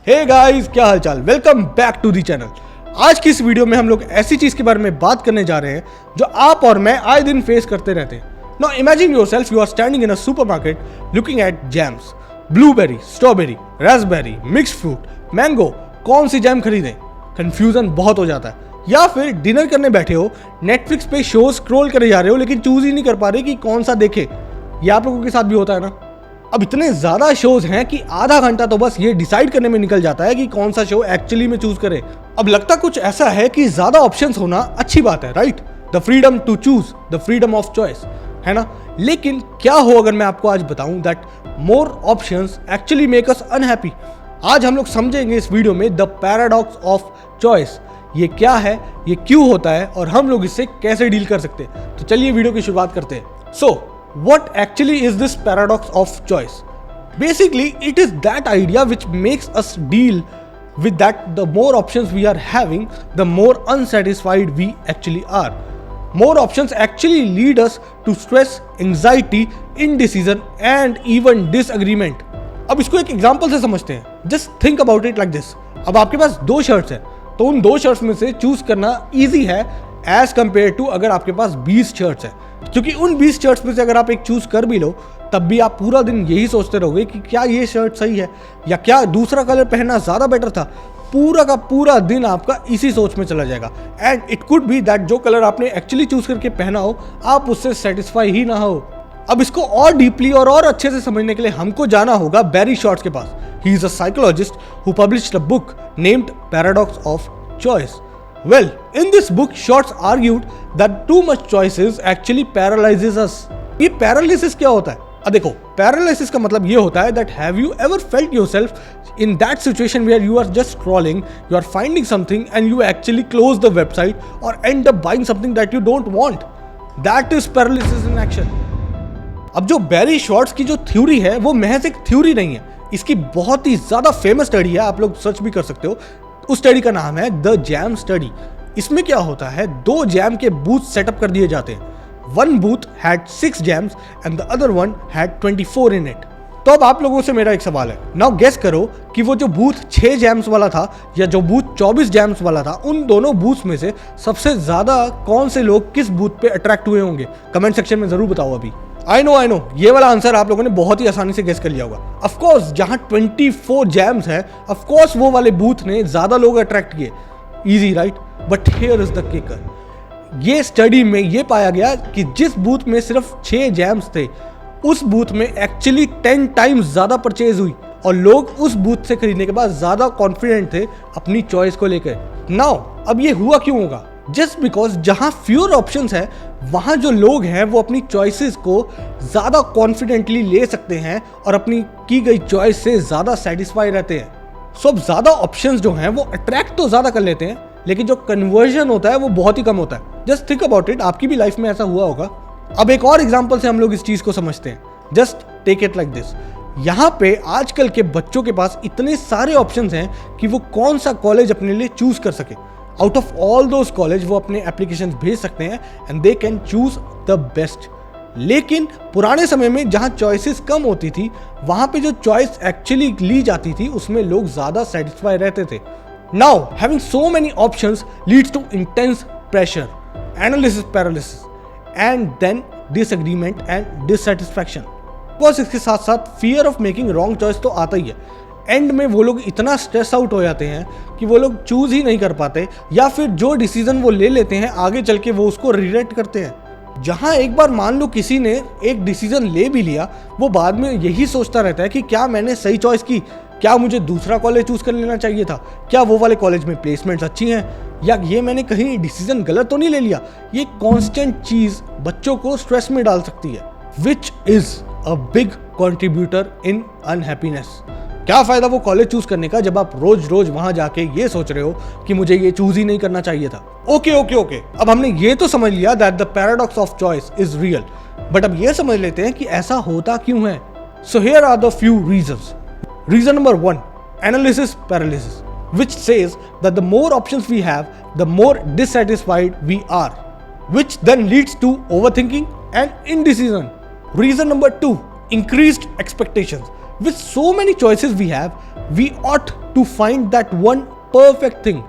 हे guys, क्या हालचाल। Welcome back to the channel. आज की इस वीडियो में हम लोग ऐसी चीज के बारे में बात करने जा रहे हैं जो आप और मैं आए दिन फेस करते रहते हैं। Now imagine yourself you are standing in a supermarket looking at jams, blueberry, strawberry, raspberry, mixed fruit, mango, कौन सी जैम खरीदें। कंफ्यूजन बहुत हो जाता है। या फिर डिनर करने बैठे हो, नेटफ्लिक्स पे शो स्क्रॉल करे जा रहे हो लेकिन चूज ही नहीं कर पा रहे कि कौन सा देखे। ये आप लोगों के साथ भी होता है ना। अब इतने ज़्यादा शोज हैं कि आधा घंटा तो बस ये डिसाइड करने में निकल जाता है कि कौन सा शो एक्चुअली में चूज करें। अब लगता कुछ ऐसा है कि ज़्यादा ऑप्शंस होना अच्छी बात है, right? The freedom to choose, the freedom of choice, है ना। लेकिन क्या हो अगर मैं आपको आज बताऊं that more options actually make us unhappy. आज हम लोग समझेंगे इस वीडियो में द पैराडॉक्स ऑफ चॉइस। ये क्या है, ये क्यों होता है और हम लोग इससे कैसे डील कर सकते हैं। तो चलिए वीडियो की शुरुआत करते हैं। What actually is this paradox of choice? Basically, it is that idea which makes us deal with that the more options we are having, the more unsatisfied we actually are. More options actually lead us to stress, anxiety, indecision and even disagreement. अब इसको एक example से समझते हैं। Just think about it like this. अब आपके पास दो shirts हैं, तो उन दो शर्ट्स में से चूज करना इजी है एज कंपेयर टू अगर आपके पास 20 शर्ट्स हैं। क्योंकि उन 20 शर्ट्स में से अगर आप एक चूज कर भी लो तब भी आप पूरा दिन यही सोचते रहोगे कि क्या ये शर्ट सही है या क्या दूसरा कलर पहनना ज़्यादा बेटर था। पूरा का पूरा दिन आपका इसी सोच में चला जाएगा। And it could be that जो कलर आपने एक्चुअली चूज करके पहना हो आप उससे सेटिस्फाई ही ना हो। अब इसको और डीपली और अच्छे से समझने के लिए हमको जाना होगा बैरी शॉर्ट्स के पास। He is a psychologist who published a book named paradox of choice. Well, in this book, Shorts argued that too much choices actually paralyzes us. ये paralysis क्या होता है? अब देखो, paralysis का मतलब ये होता है that have you ever felt yourself in that situation where you are just scrolling, you are finding something and you actually close the website or end up buying something that you don't want. That is paralysis in action. अब जो बैरी shorts की जो theory है वो महज एक theory नहीं है, इसकी बहुत ही ज्यादा फेमस स्टडी है, आप लोग सर्च भी कर सकते हो। उस स्टडी का नाम है द जैम स्टडी। इसमें क्या होता है, दो जैम के बूथ सेटअप कर दिए जाते हैं। One booth had 6 jams and the other one had 24 in it. तो अब आप लोगों से मेरा एक सवाल है, नाउ गेस करो कि वो जो बूथ 6 जैम्स वाला था या जो बूथ 24 जैम्स वाला था, उन दोनों बूथ्स में से सबसे ज्यादा कौन से लोग किस बूथ पे अट्रैक्ट हुए होंगे। कमेंट सेक्शन में जरूर बताओ। अभी आई नो ये वाला आंसर आप लोगों ने बहुत ही आसानी से गेस कर लिया होगा। ऑफ कोर्स जहां 24 जैम्स है, ऑफ कोर्स वो वाले बूथ ने ज्यादा लोग अट्रैक्ट किए। Easy right, but here is the kicker. ये स्टडी में ये पाया गया कि जिस बूथ में सिर्फ 6 जैम्स थे उस बूथ में एक्चुअली 10 टाइम्स ज्यादा परचेज हुई और लोग उस बूथ से खरीदने के बाद ज्यादा कॉन्फिडेंट थे अपनी चॉइस को लेकर। नाउ अब ये हुआ क्यों होगा? जस्ट बिकॉज जहां फ्यूअर ऑप्शंस है वहां जो लोग हैं वो अपनी चॉइसेस को ज्यादा कॉन्फिडेंटली ले सकते हैं और अपनी की गई चॉइस से ज्यादा सेटिस्फाई रहते हैं। सो अब ज्यादा ऑप्शंस जो हैं वो अट्रैक्ट तो ज्यादा कर लेते हैं लेकिन जो कन्वर्जन होता है वो बहुत ही कम होता है। जस्ट थिंक अबाउट इट, आपकी भी लाइफ में ऐसा हुआ होगा। अब एक और एग्जांपल से हम लोग इस चीज को समझते हैं। Just take it like this. यहाँ पे आजकल के बच्चों के पास इतने सारे ऑप्शंस हैं कि वो कौन सा कॉलेज अपने लिए चूज कर सके। Out of all those college वो अपने एप्लीकेशंस भेज सकते हैं and they can choose the best. लेकिन पुराने समय में जहां चॉइसेस कम होती थी वहां पे जो चॉइस एक्चुअली ली जाती थी उसमें लोग ज्यादा सेटिस्फाई रहते थे। Now having so many options leads to intense pressure, analysis paralysis and then disagreement and dissatisfaction. बस इसके साथ साथ fear of making wrong choice तो आता ही है। एंड में वो लोग इतना स्ट्रेस आउट हो जाते हैं कि वो लोग चूज ही नहीं कर पाते या फिर जो डिसीजन वो ले लेते हैं आगे चल के वो उसको रिग्रेट करते हैं। जहां एक बार मान लो किसी ने एक डिसीजन ले भी लिया, वो बाद में यही सोचता रहता है कि क्या मैंने सही चॉइस की, क्या मुझे दूसरा कॉलेज चूज कर लेना चाहिए था, क्या वो वाले कॉलेज में प्लेसमेंट्स अच्छी हैं, या ये मैंने कहीं डिसीजन गलत तो नहीं ले लिया। ये कॉन्स्टेंट चीज बच्चों को स्ट्रेस में डाल सकती है, which is a big contributor in unhappiness. क्या फायदा वो कॉलेज चूज करने का जब आप रोज रोज वहां जाके ये सोच रहे हो कि मुझे ये चूज ही नहीं करना चाहिए था। ओके, अब हमने ये तो समझ लिया that the paradox of choice is real, but अब ये समझ लेते हैं कि ऐसा होता क्यों है। So here are the few reasons. Reason number 1, analysis paralysis, which says that the more options we have, the more dissatisfied we are, which then leads to overthinking and indecision. Reason number 2, increased expectations. with so many choices we have, we ought to find that one perfect thing,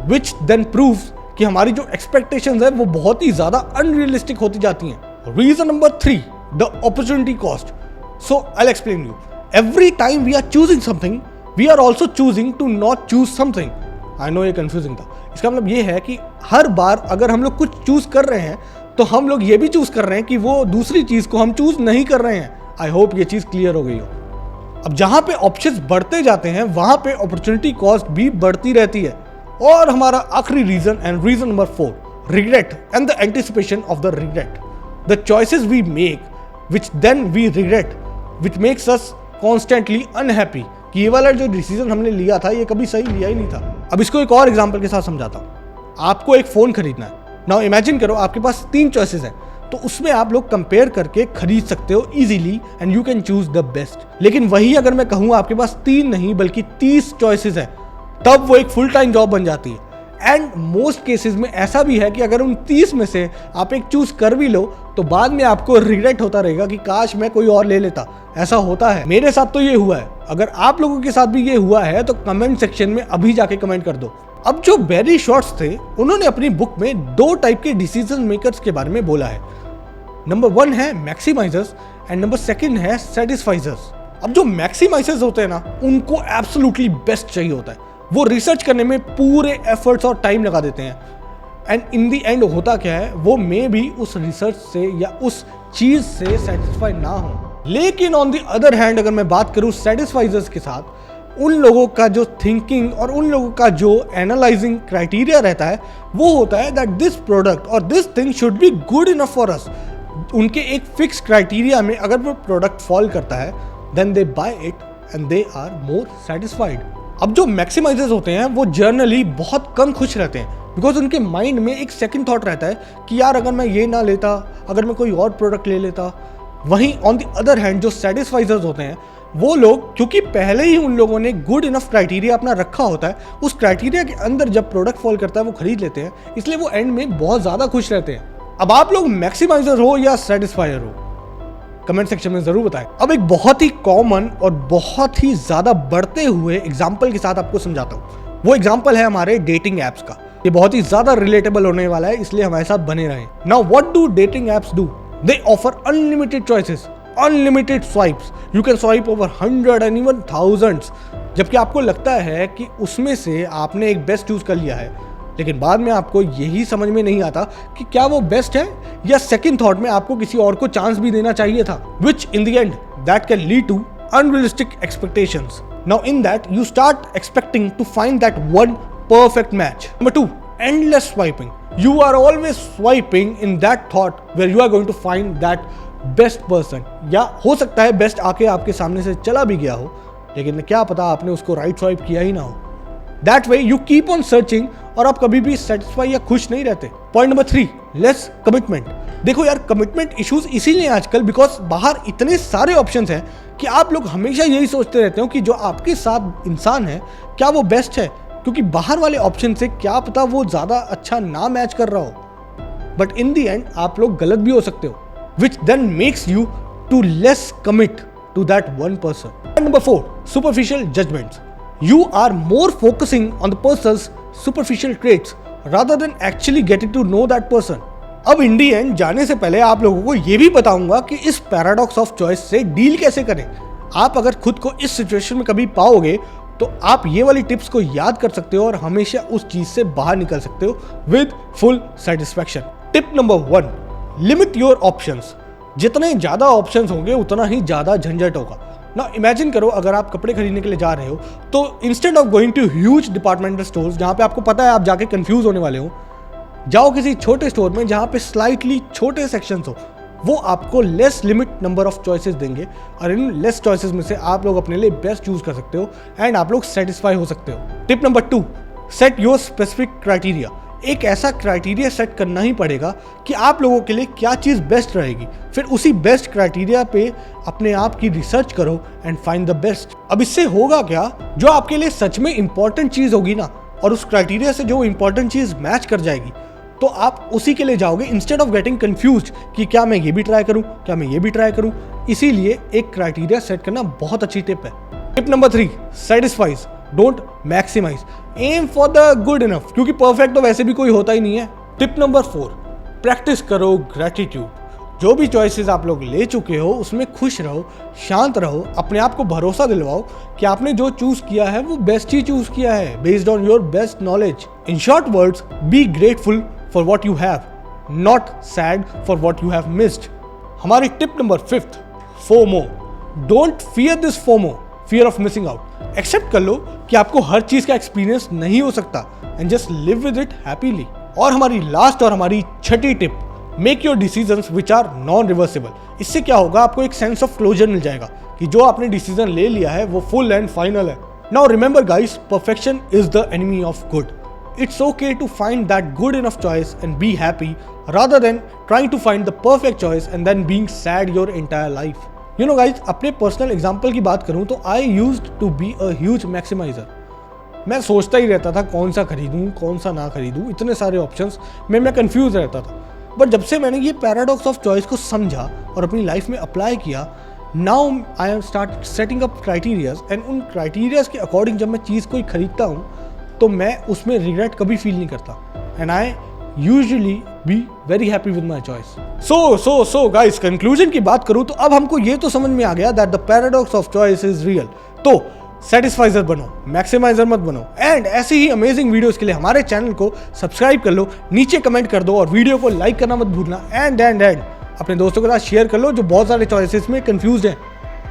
which then proves कि हमारी जो expectations है वो बहुत ही ज़्यादा unrealistic होती जाती हैं. Reason number 3, the opportunity cost. So I'll explain you. Every time we are choosing something, we are also choosing to not choose something. I know ये confusing था. इसका मतलब ये है कि हर बार अगर हम लोग कुछ चूज कर रहे हैं तो हम लोग ये भी चूज कर रहे हैं कि वो दूसरी चीज को हम चूज नहीं कर रहे हैं. आई होप ये चीज क्लियर हो गई हो. अब जहां पे ऑप्शंस बढ़ते जाते हैं वहां पे अपॉर्चुनिटी कॉस्ट भी बढ़ती रहती है. और हमारा आखिरी reason and reason number 4, regret and the anticipation of the regret. The choices we make which then we regret, which makes us constantly unhappy कि ये वाला जो डिसीजन हमने लिया था ये कभी सही लिया ही नहीं था. अब इसको एक और एग्जांपल के साथ समझाता हूँ. आपको एक फ़ोन खरीदना है. नाउ इमेजिन करो आपके पास 3 चॉइसेस हैं, तो उसमें आप लोग कंपेयर करके खरीद सकते हो easily and you can choose the best. लेकिन वही अगर मैं कहूँ आपके पास 3 नहीं बल्कि 30 चॉइसेस है, तब वो एक फुल टाइम जॉब बन जाती है. एंड मोस्ट केसेस में ऐसा भी है कि अगर उन 30 में से आप एक चूज कर भी लो तो बाद में आपको रिग्रेट होता रहेगा कि काश मैं कोई और ले लेता. ऐसा होता है, मेरे साथ तो ये हुआ है. अगर आप लोगों के साथ भी ये हुआ है तो कमेंट सेक्शन में अभी जाके कमेंट कर दो. अब जो बैरी शॉर्ट्स थे उन्होंने अपनी बुक में 2 टाइप के डिसीजन मेकर्स के बारे में बोला है. नंबर 1 है मैक्सिमाइजर्स एंड नंबर 2 है सेटिस्फाइजर्स. अब जो मैक्सिमाइजर्स होते हैं ना, उनको एब्सोल्युटली बेस्ट चाहिए होता है. वो रिसर्च करने में पूरे एफर्ट्स और टाइम लगा देते हैं एंड इन दी एंड होता क्या है, वो मे भी उस रिसर्च से या उस चीज से सेटिस्फाई ना हो. लेकिन ऑन द अदर हैंड अगर मैं बात करूं सेटिस्फाइजर्स के साथ, उन लोगों का जो थिंकिंग और उन लोगों का जो एनालाइजिंग क्राइटेरिया रहता है वो होता है दैट दिस प्रोडक्ट और this thing should be good enough for us. उनके एक फिक्स क्राइटेरिया में अगर वो प्रोडक्ट फॉल करता है then they buy it and they are more satisfied. अब जो मैक्सिमाइजर्स होते हैं वो जर्नली बहुत कम खुश रहते हैं बिकॉज उनके माइंड में एक सेकंड थॉट रहता है कि यार अगर मैं ये ना लेता, अगर मैं कोई और प्रोडक्ट ले लेता. वहीं ऑन द अदर हैंड जो सेटिस्फाइजर्स होते हैं वो लोग, क्योंकि पहले ही उन लोगों ने गुड इनफ क्राइटेरिया अपना रखा होता है, उस क्राइटेरिया के अंदर जब प्रोडक्ट फॉल करता है वो खरीद लेते हैं, इसलिए वो एंड में बहुत ज़्यादा खुश रहते हैं. अब आप लोग मैक्सिमाइजर हो या सेटिस्फायर हो, कमेंट सेक्शन में जरूर बताएं. अब एक बहुत ही कॉमन और बहुत ही ज़्यादा बढ़ते हुए एग्जाम्पल के साथ आपको समझाता हूँ. वो एग्जाम्पल है हमारे डेटिंग ऐप्स का. ये बहुत ही ज़्यादा रिलेटेबल होने वाला है, इसलिए हमारे साथ बने रहें. Now what do dating apps do? They offer unlimited choices, unlimited swipes. You can swipe over 100 and even thousands. जबकि आपको लगता है कि उसमें से आपने एक बेस्ट चूज कर लिया है, लेकिन बाद में आपको यही समझ में नहीं आता कि क्या वो बेस्ट है या सेकंड थॉट में आपको किसी और को चांस भी देना चाहिए था, which in the end that can lead to unrealistic expectations. Now in that you start expecting to find that one perfect match. Number 2, endless swiping. You are always swiping in that thought where you are going to find that best person. या हो सकता है best आके आपके सामने से चला भी गया हो, लेकिन क्या पता आपने उसको राइट स्वाइप किया ही ना हो. That way you keep on searching और आप कभी भी सेटिस्फाई या खुश नहीं रहते. Point number 3, less commitment. देखो यार, कमिटमेंट इश्यूज इसीलिए आजकल बिकॉज बाहर इतने सारे ऑप्शंस हैं कि आप लोग हमेशा यही सोचते रहते हो कि जो आपके साथ इंसान है क्या वो बेस्ट है, क्योंकि बाहर वाले ऑप्शन से क्या पता वो ज़्यादा अच्छा ना मैच कर रहा हो. बट इन दी एंड आप लोग गलत भी हो सकते हो, which then makes you to less commit to that one person. Point number 4, superficial judgements. You are more focusing on the person's superficial traits rather than actually getting to know that person. अब इन दी and जाने से पहले आप लोगों को ये भी बताऊंगा कि इस पैराडॉक्स ऑफ चॉइस से डील कैसे करें. आप अगर खुद को इस सिचुएशन में कभी पाओगे तो आप ये वाली टिप्स को याद कर सकते हो और हमेशा उस चीज से बाहर निकल सकते हो with full satisfaction. Tip number 1, limit your options. जितने ज़्यादा ऑप्शंस होंगे उतना ही ज़्यादा झंझट होगा. ना इमेजिन करो अगर आप कपड़े खरीदने के लिए जा रहे हो तो instead of going to huge departmental stores जहाँ पे आपको पता है आप जाके कंफ्यूज होने वाले हो, जाओ किसी छोटे स्टोर में जहाँ पे स्लाइटली छोटे सेक्शंस हो. वो आपको less limit number of choices देंगे और इन लेस चॉइसेस में से आप लोग अपने लिए बेस्ट चूज कर सकते हो एंड आप लोग सेटिस्फाई हो सकते हो. Tip number 2, set your specific criteria. एक ऐसा क्राइटेरिया सेट करना ही पड़ेगा कि आप लोगों के लिए क्या चीज़ बेस्ट रहेगी. फिर उसी बेस्ट क्राइटेरिया पे अपने आप की रिसर्च करो एंड फाइंड द बेस्ट. अब इससे होगा क्या, जो आपके लिए सच में इंपॉर्टेंट चीज़ होगी ना और उस क्राइटेरिया से जो इंपॉर्टेंट चीज़ मैच कर जाएगी तो आप उसी के लिए जाओगे इंस्टेड ऑफ गेटिंग कंफ्यूज्ड कि क्या मैं ये भी ट्राई करूं, क्या मैं ये भी ट्राई करूं। इसीलिए एक क्राइटेरिया सेट करना बहुत अच्छी टिप है। Tip number 3, satisficers don't maximise, aim for the good enough, क्योंकि परफेक्ट तो वैसे भी कोई होता ही नहीं है। टिप नंबर 4, प्रैक्टिस करो ग्रेटिट्यूड। जो भी चॉइसेस आप लोग ले चुके हो उसमें खुश रहो, शांत रहो, अपने आप को भरोसा दिलवाओ कि आपने जो चूज किया है वो बेस्ट ही चूज किया है based on your best knowledge. In short words, be grateful for what you have, not sad for what you have missed. हमारी tip number 5, FOMO, don't fear this FOMO, fear of missing out. Accept कर लो कि आपको हर चीज का experience नहीं हो सकता and just live with it happily. और हमारी लास्ट और हमारी छठी tip, make your decisions which are non reversible. इससे क्या होगा, आपको एक सेंस ऑफ क्लोजर मिल जाएगा कि जो आपने डिसीजन ले लिया है वो फुल एंड फाइनल है। Now remember guys, perfection is the enemy of good. It's okay to find that good enough choice and be happy rather than trying to find the perfect choice and then being sad your entire life. You know guys, अपने personal example की बात करूं तो I used to be a huge maximizer. मैं सोचता ही रहता था कौन सा खरीदूं, कौन सा ना खरीदूं, इतने सारे ऑप्शंस में मैं कंफ्यूज रहता था। बट जब से मैंने ये पैराडॉक्स ऑफ चॉइस को समझा और अपनी लाइफ में अप्लाई किया, now I am start setting up criterias and उन क्राइटेरियाज के अकॉर्डिंग जब मैं चीज़ कोई खरीदता हूँ तो मैं उसमें रिग्रेट कभी फील नहीं करता and I usually be very happy with my choice. So guys, conclusion की बात करूँ तो अब हमको ये तो समझ में आ गया that the paradox of choice is real. तो सेटिस्फाइजर बनो, मैक्सिमाइजर मत बनो। एंड ऐसी ही अमेजिंग वीडियोस के लिए हमारे चैनल को सब्सक्राइब कर लो, नीचे कमेंट कर दो और वीडियो को लाइक करना मत भूलना। एंड अपने दोस्तों के साथ शेयर कर लो जो बहुत सारे चॉइसेस में कंफ्यूज हैं।